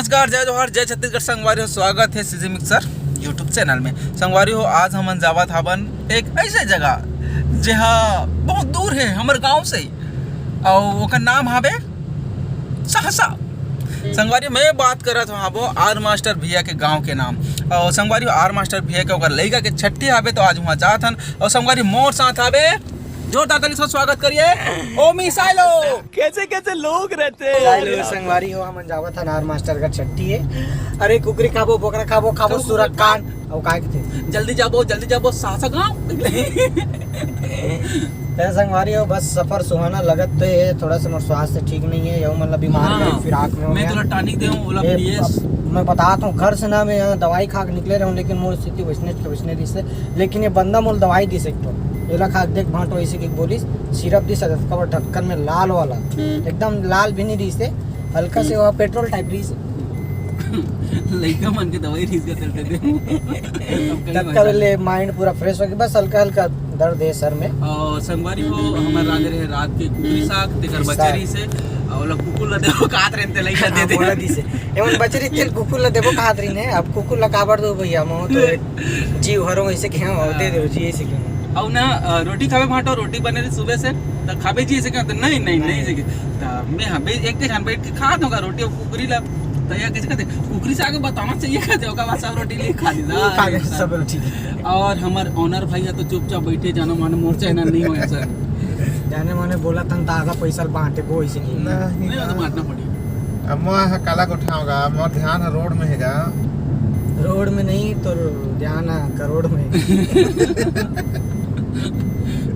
नमस्कार, जय जोहार, जय छत्तीसगढ़। संगवारी हो, स्वागत है सीजी मिक्सर यूट्यूब चैनल में। संगवारी हो, आज हम जावत हवन एक ऐसे जगह जहाँ बहुत दूर है हमारे गांव से और ओकर नाम हावे सहसा। संगवारी मैं बात करत हूँ वो आर मास्टर भैया के गांव के नाम। और संगवारी आर मास्टर भैया के ओकर लड़का के छठी आवे तो आज वहाँ जात हन। और संगवारी मोर साथ आवे, जोरदार ताली से स्वागत करिए ओ मिसाइलो। कैसे कैसे लोग रहते हैं। संगवारी हो हम जावत हन आर मास्टर का छठी है। अरे कुकरी खाबो, बोकरा खाबो, खाबो सुरक कान और काय के जल्दी जाबो सासा गांव। संगवारी हो बस सफर सुहाना लगत तो है, थोड़ा सा मोर स्वास्थ्य ठीक नहीं है, यो मतलब बीमार है, फिर आँख में मैं थोड़ा टॉनिक देऊं ओला पीएस। मैं बताता हूँ घर से ना मैं यहाँ दवाई खा के निकले रहा हूँ, लेकिन मोर स्थिति वैसने दी से। लेकिन ये बंदा मोल दवाई दी सकते एला खा देख भाट वैसे की बोली सिरप दी सकता कवर ढक्कन में लाल वाला, एकदम लाल भी नहीं दी से, हल्का से वह पेट्रोल टाइप दी से लइका मन के दवाई रीस के चलते थे। तब का ले माइंड पूरा फ्रेश हो गया, बस हल्का हल्का दर्द है सर में। और संगवारी हो हमार रांधे रहे रात के कुकरी साग तेकर बचरी से और कुकुर ल देबो कात रहते लइका दे दे बोला दी से एवन बचरी तेल कुकुर ल देबो कात रही ने। अब कुकुर ल काबर दो भैया मो तो जीव हरो ऐसे के हां दे दो जी ऐसे के और ना रोटी खावे भाटो रोटी बने रही सुबह से त खाबे जी ऐसे कहते नहीं से त मैं हबे एक के जान बैठ के खा दूंगा रोटी और कुकरी ला तैयार कैसे कहते कुकरी से आगे बताना चाहिए कहते होगा बस सब रोटी ले खा ली सब रोटी। और हमार ओनर भैया तो चुपचाप बैठे जानो माने मोर चैनल नहीं होया सर जाने माने बोला तन आगा पैसा बांटे को ऐसे नहीं तो बांटना पड़ी। अब मैं काला को उठाऊंगा, मोर ध्यान रोड में हैगा। रोड में नहीं तो ध्यान करोड़ में।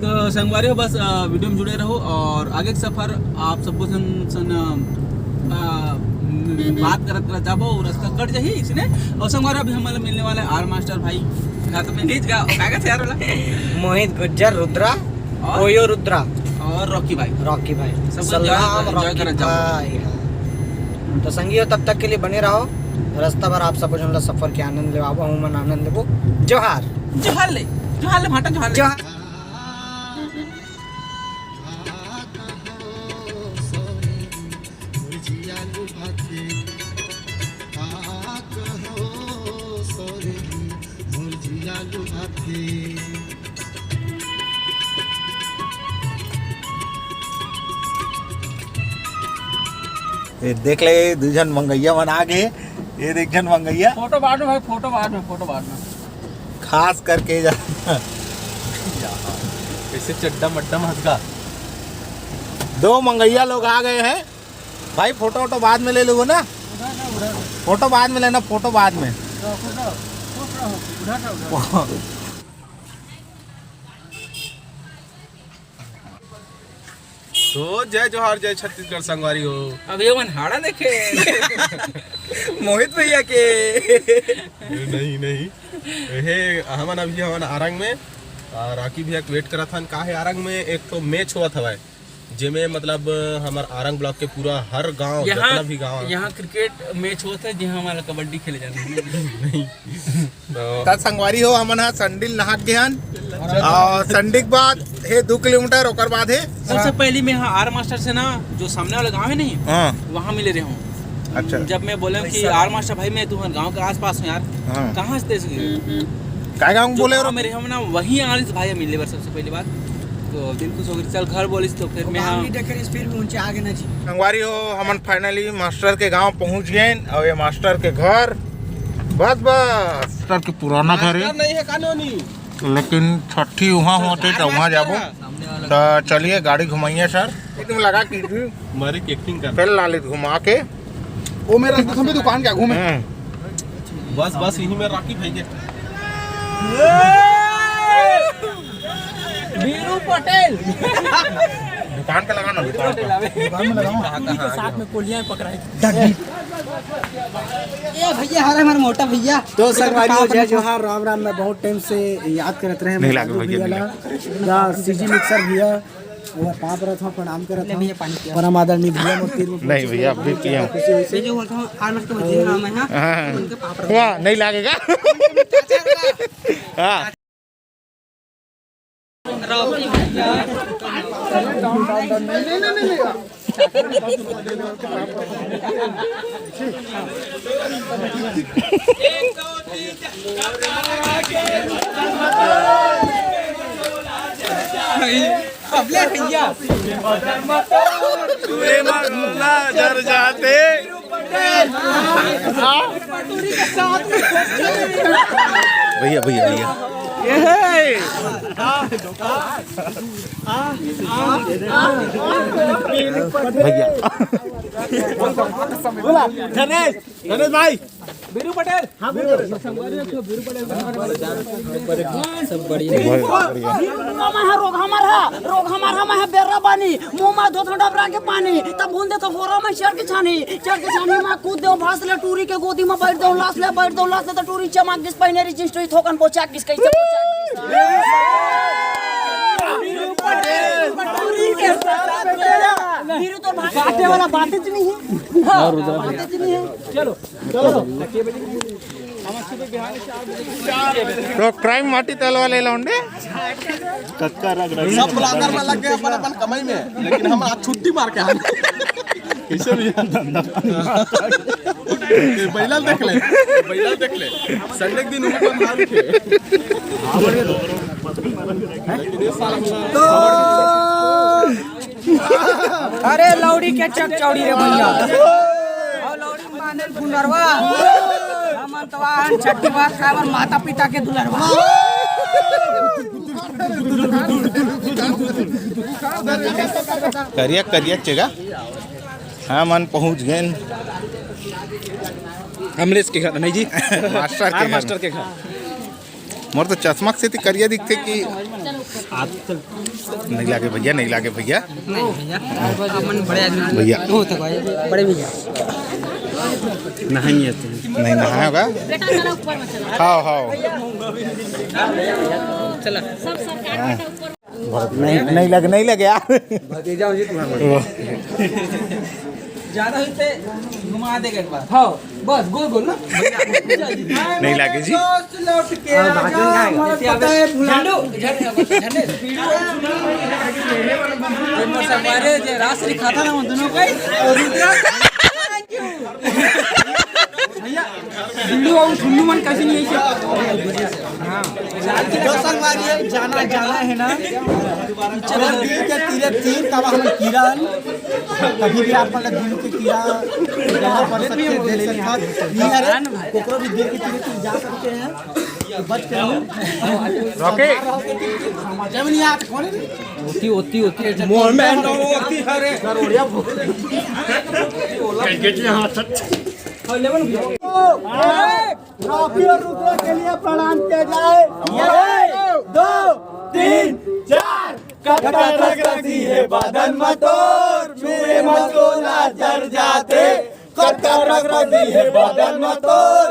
तो संगवारी हो बस वीडियो में जुड़े रहो और आगे का सफर आप सबको बात करत जाबो और रास्ता कट जाही इसने। और संगवारी अभी हमारे मिलने वाला है आर मास्टर भाई का तो मैं नीच गा कागज यार वाला मोहित गुज्जर रुद्रा ओयो रुद्रा और रॉकी भाई सब सलाम एंजॉय करत जाओ भाई। तो संगियो तब तक के लिए बने रहो, रास्ता भर आप सब जो सफर के आनंद ले आबो, हम मन आनंद लेबो। जोहार ले भाटा जोहार। ये देख ले दूजन मंगैया बना के, ये देख जन मंगैया फोटो बाद में भाई, फोटो बाद में खास करके जा कैसे चड्डा मड्डा हंसगा। 2 मंगैया लोग आ गए हैं भाई। फोटो बाद में ले लो ना, फोटो बाद में लेना, फोटो बाद में। तो जय जोहार, जय छत्तीसगढ़। संगवारी हो अब ये मन हाड़ा देखे मोहित भैया के नहीं हे हमन अभी हमन आरंग में राकी भैया वेट करा था का है। आरंग में एक तो मैच हुआ था जेमे मतलब हमार आरंग ब्लॉक के पूरा हर गांव जितना भी गांव यहाँ क्रिकेट मैच होता है जहाँ हमारा कबड्डी खेले जाते हैं। नहीं तो संगवारी हो हमन हा संडिल नहा के हन और संडिल के बाद है 2 किलोमीटर ओकर बाद है। सबसे पहले मैं यहाँ आर मास्टर से ना जो सामने वाला गांव है नहीं वहाँ मिले रहे हूँ। अच्छा, जब मैं बोले कि आर मास्टर भाई मैं तुम्हारे गांव के आसपास हूँ यार, कहाँ से काय गांव बोले मेरे हम ना वहीं आरिस भाई मिले बार सबसे पहली बार, तो दिल खुश हो गया। चल घर बोलिस तो फिर मैं स्पीड में ऊंचे आगे ना जी। संगवारी हो हमन फाइनली मास्टर के गांव पहुंच गए और ये मास्टर के घर बस मास्टर के पुराना घर है, नहीं है कानूनी, लेकिन छठी वहाँ होते तो वहाँ जाबो। तो चलिए गाड़ी घुमाइए सर, तुम लगा की हमारी एक्टिंग कर फिर लालित घुमा के वो मेरा दुकान क्या घूमे। बस यही में राकी भाई के बीरू पटेल दुकान पे लगाना, दुकान में लगाओ साथ में कोलियां पकड़ाई। ये भैया हमारे हमारे मोटा भैया। तो संगवारी हो जय जोहार, राम राम। मैं बहुत टाइम से याद करते रहे भैया सीजी मिक्सर भैया, वो पाप रहा था, प्रणाम कर रहा था परम आदरणीय भैया। नहीं भैया अब भी किया नहीं लगेगा। जर जाते भैया भैया भैया भैया गणेश गणेश भाई बीरू पटेल रोग हमारा मैं बेर्रा बानी मुंह में धो डबरा के पानी तब बूंदे तो फोरा में चढ़ के छानी मैं कूद दो भास ले टूरी के गोदी में बैठ दो लाश ले तो टूरी चमक दिस पहिने रजिस्ट्री थोकन पोचा किस कैसे बीरू तो बातें वाला बातें नहीं है बातें नहीं है चलो तो क्राइम माटी तेल वाले लौंडे सब ब्लॉगर में लग गए अपन कमाई में, लेकिन हम आज छुट्टी मार के आए कैसे भी बैला देख ले संडे के दिन उनको मार के अरे लौड़ी के चक चौड़ी रे भैया और लौड़ी माने गुंडरवा हमतवा छठी बात खावर माता पिता के दुलरवा करिया करिया चेगा हाँ मन पहुंच गए अमलेश के घर नहीं जी मास्टर के घर मोर तो चश्मा से करिया दिखते कि नहीं लागे भैया भैया बड़े भैया नहीं नहाया होगा हाँ नहीं लगे यार ज्यादा हुई थे घुमा देगा एक बार हाँ बस गोल ना नहीं लागे जी लौट के रास्ते खाता ना दोनों का ठुल्लू मन कैसे नहीं जाना है ना चलो दिल के तीरे तीर तब हम किरण कभी भी आप दिल के कीड़ा यहाँ पर सकते दे सकता नहीं है कोकरो भी दिल के तीरे तीर जा सकते हैं बच के रॉके जब नहीं आते कौन होती मोहन में होती है रे करोड़िया कैकेट यहाँ तक ट्रॉफी और रुपये के लिए प्रणाम किया जाए 1 2 3 4 कटकर रख रखी है बदन मतोर छुए मत गोला जर जाते कटकर रख रखी है बदन मतोर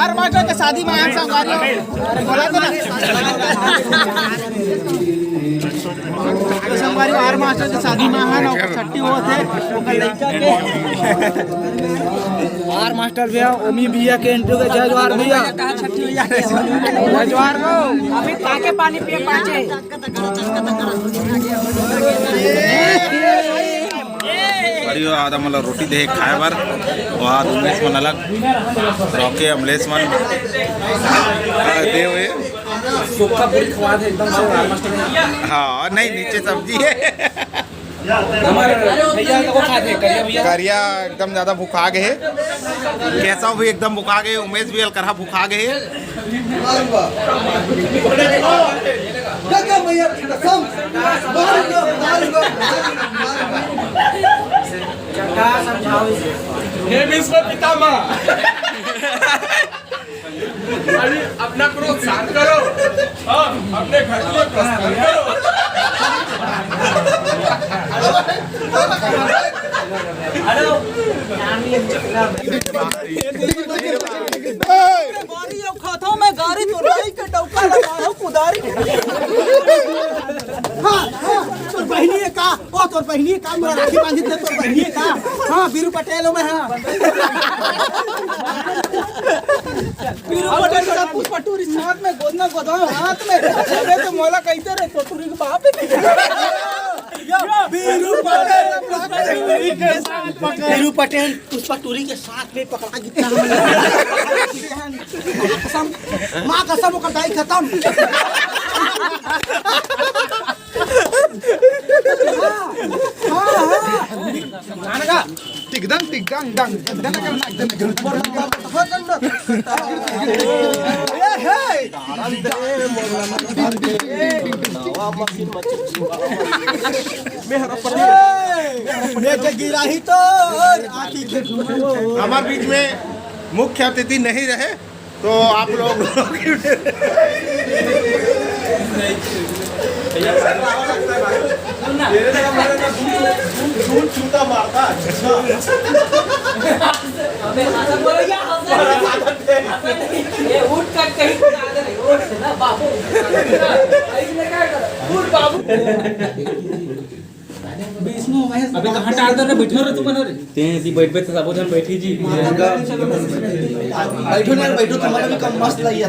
आर मास्टर के शादी में आम संगवारी बोला तो ना संगवारी आर मास्टर के शादी में है ना छट्टी हुआ थे लड़का के आर मास्टर भैया ओमी भैया के इंटरव्यू के जजवार भैया कहां छट्टी भैया जजवार को अभी ताके पानी पिए पाचे परियो आधा मतलब रोटी दे खाए बार वहाँ उमलेस मन अलग रॉके अमलेस मन दे हुए सूखा पूरी खवा दे एकदम से हाँ नहीं नीचे सब्जी है हमारे भैया को खा दे करिया एकदम ज्यादा भूखा गए कैसा भी एकदम भूखा गए उमेश भी अलकरहा भूखा गए हे विश्व पितामह अपना क्रोध शांत करो अपने घर के लिए प्रस्थान करो खातो में गाड़ी तो लाई के डौका लगा कुदारी तोर बहनी है का ओ तोर बहनी है का मेरा राखी बांधी दे तोर बहनी है का हां बीरू पटेल में हां बीरू पटेल का पुष्पटूरी साथ में गोदना गोदाम हाथ में अबे तो मोला कहते रे पटूरी के बाप है बीरू पटेल के साथ वीरू पटेल पुष्पा टूरी के साथ में पकड़ा गया माँ कसम का दाई खत्म टिकदंग टिकदंग दंग दंग गिराही तो हमारे बीच में मुख्य अतिथि नहीं रहे तो आप लोग अबे कहाँ टाल दे रे बैठो रे तुम रे ते ती बैठ बैठ सब जन बैठी जी बैठो ना बैठो तुम्हारा भी कम मस्त लगी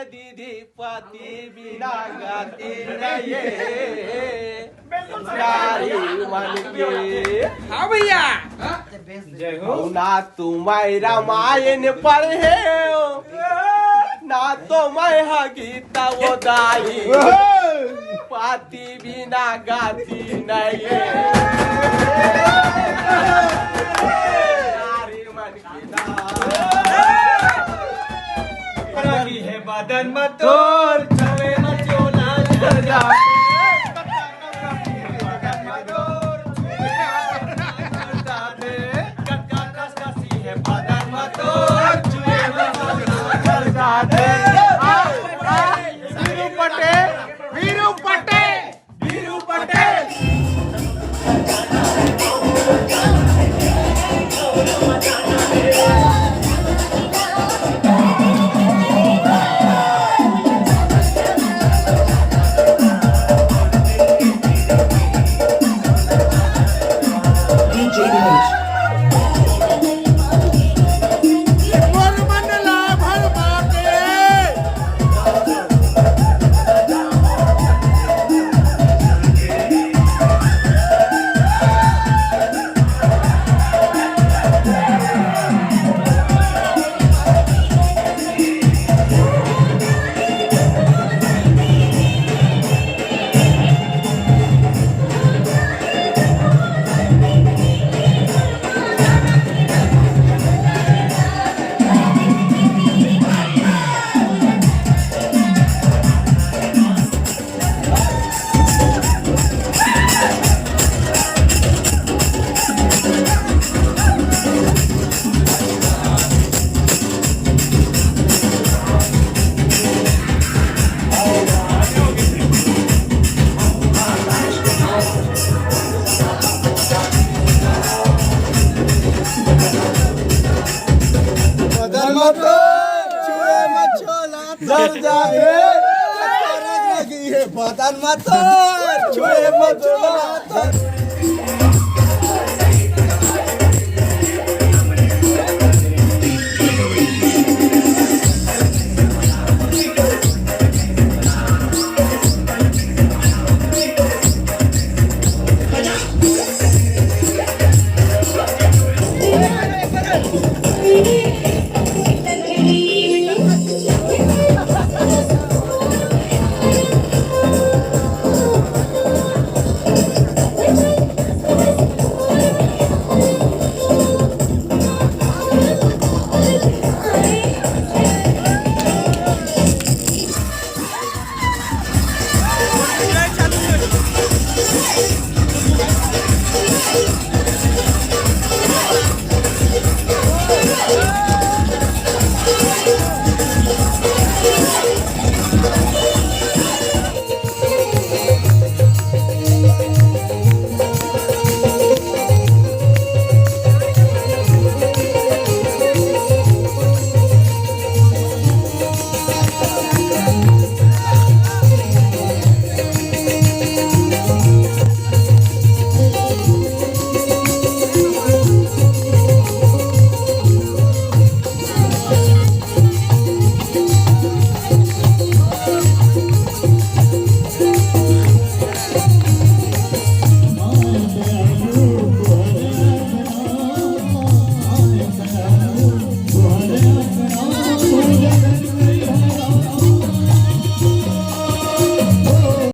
दीदी पति बिना गाती रहे हाँ भैया ना तुम्हारी रामायण पढ़े ना तो मैं गीता वो दाई पाती बिना गाती नहीं है बदन मत तोड़ चले न चोला जा वीरू पटेल हे बदन मत छुए मत